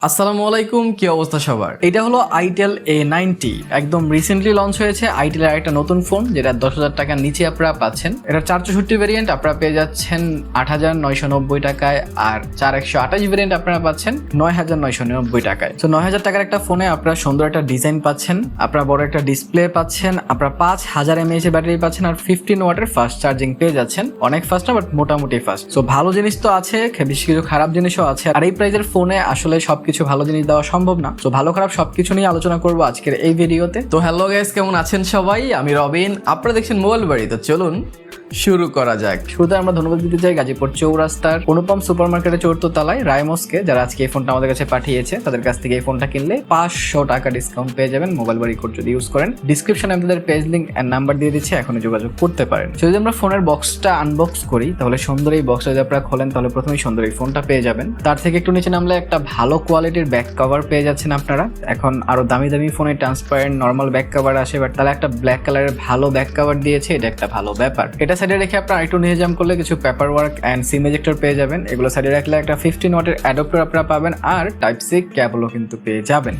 আসসালামু আলাইকুম, কি অবস্থা সবার? এটা হলো আইটেল A90, একদম রিসেন্টলি লঞ্চ হয়েছে আইটেলের একটা নতুন ফোন, যেটা 10,000 টাকার নিচে আপনারা পাচ্ছেন। এটা 464 ভেরিয়েন্ট আপনারা পেয়ে যাচ্ছেন 8,990 টাকায়, আর 4128 ভেরিয়েন্ট আপনারা পাচ্ছেন 9,990 টাকায়। তো 9,000 টাকার একটা ফোনে আপনারা সুন্দর একটা ডিজাইন পাচ্ছেন, আপনারা বড় একটা ডিসপ্লে পাচ্ছেন, আপনারা 5,000 mAh এর ব্যাটারি পাচ্ছেন, আর 15 ওয়াটের ফাস্ট চার্জিং পেয়ে যাচ্ছেন। অনেক ফাস্ট না, বাট মোটামুটি ফাস্ট। তো ভালো জিনিস তো আছে, বেশ কিছু খারাপ জিনিসও আছে, আর এই প্রাইজের ফোনে আসলে সবকিছু ভালো জিনিস দেওয়া সম্ভব না। তো ভালো খারাপ সবকিছু নিয়ে আলোচনা করবো আজকের এই ভিডিওতে। তো হ্যালো গাইস, কেমন আছেন সবাই? আমি রবিন, আপনারা দেখছেন মোবাইল বাড়ি। তো চলুন শুরু করা যাক। শুরুতে আমরা ধন্যবাদ দিতে চাই গাজীপুর চৌরাস্তার অনুপম সুপার মার্কেটের 4th তলায় রায়মসকে, যারা আজকে এই ফোনটা আমাদের কাছে পাঠিয়েছে। তাদের কাছ থেকে এই ফোনটা কিনলে 500 টাকা ডিসকাউন্ট পেয়ে যাবেন মোবাইল বাড়ি কোড যদি ইউজ করেন। ডিসক্রিপশনে আপনাদের পেজ লিঙ্ক এন্ড নাম্বার দিয়ে দিচ্ছে, এখনই যোগাযোগ করতে পারেন। যদি আমরা ফোনের বক্সটা আনবক্স করি, তাহলে সুন্দর এই বক্সটা যদি আপনারা খোলেন, তাহলে প্রথমেই সুন্দর এই ফোনটা পেয়ে যাবেন। তার থেকে একটু নিচে নামলে একটা ভালো কোয়ালিটির ব্যাক কভার পেয়ে যাচ্ছেন আপনারা। এখন আরো দামি দামি ফোনে ট্রান্সপারেন্ট নর্মাল ব্যাক কভার আসে, বাট তারা একটা ব্ল্যাক কালারের ভালো ব্যাক কভার দিয়েছে, এটা একটা ভালো ব্যাপার। এটা সাইডে রেখে আপনারা একটু নিয়ে জাম করলে কিছু paper work and SIM ejector পেয়ে যাবেন। এগুলো সাইডে রাখলে একটা 15 ওয়াটের অ্যাডাপ্টার আপনারা পাবেন, আর টাইপ সি কেবলও কিন্তু পেয়ে যাবেন।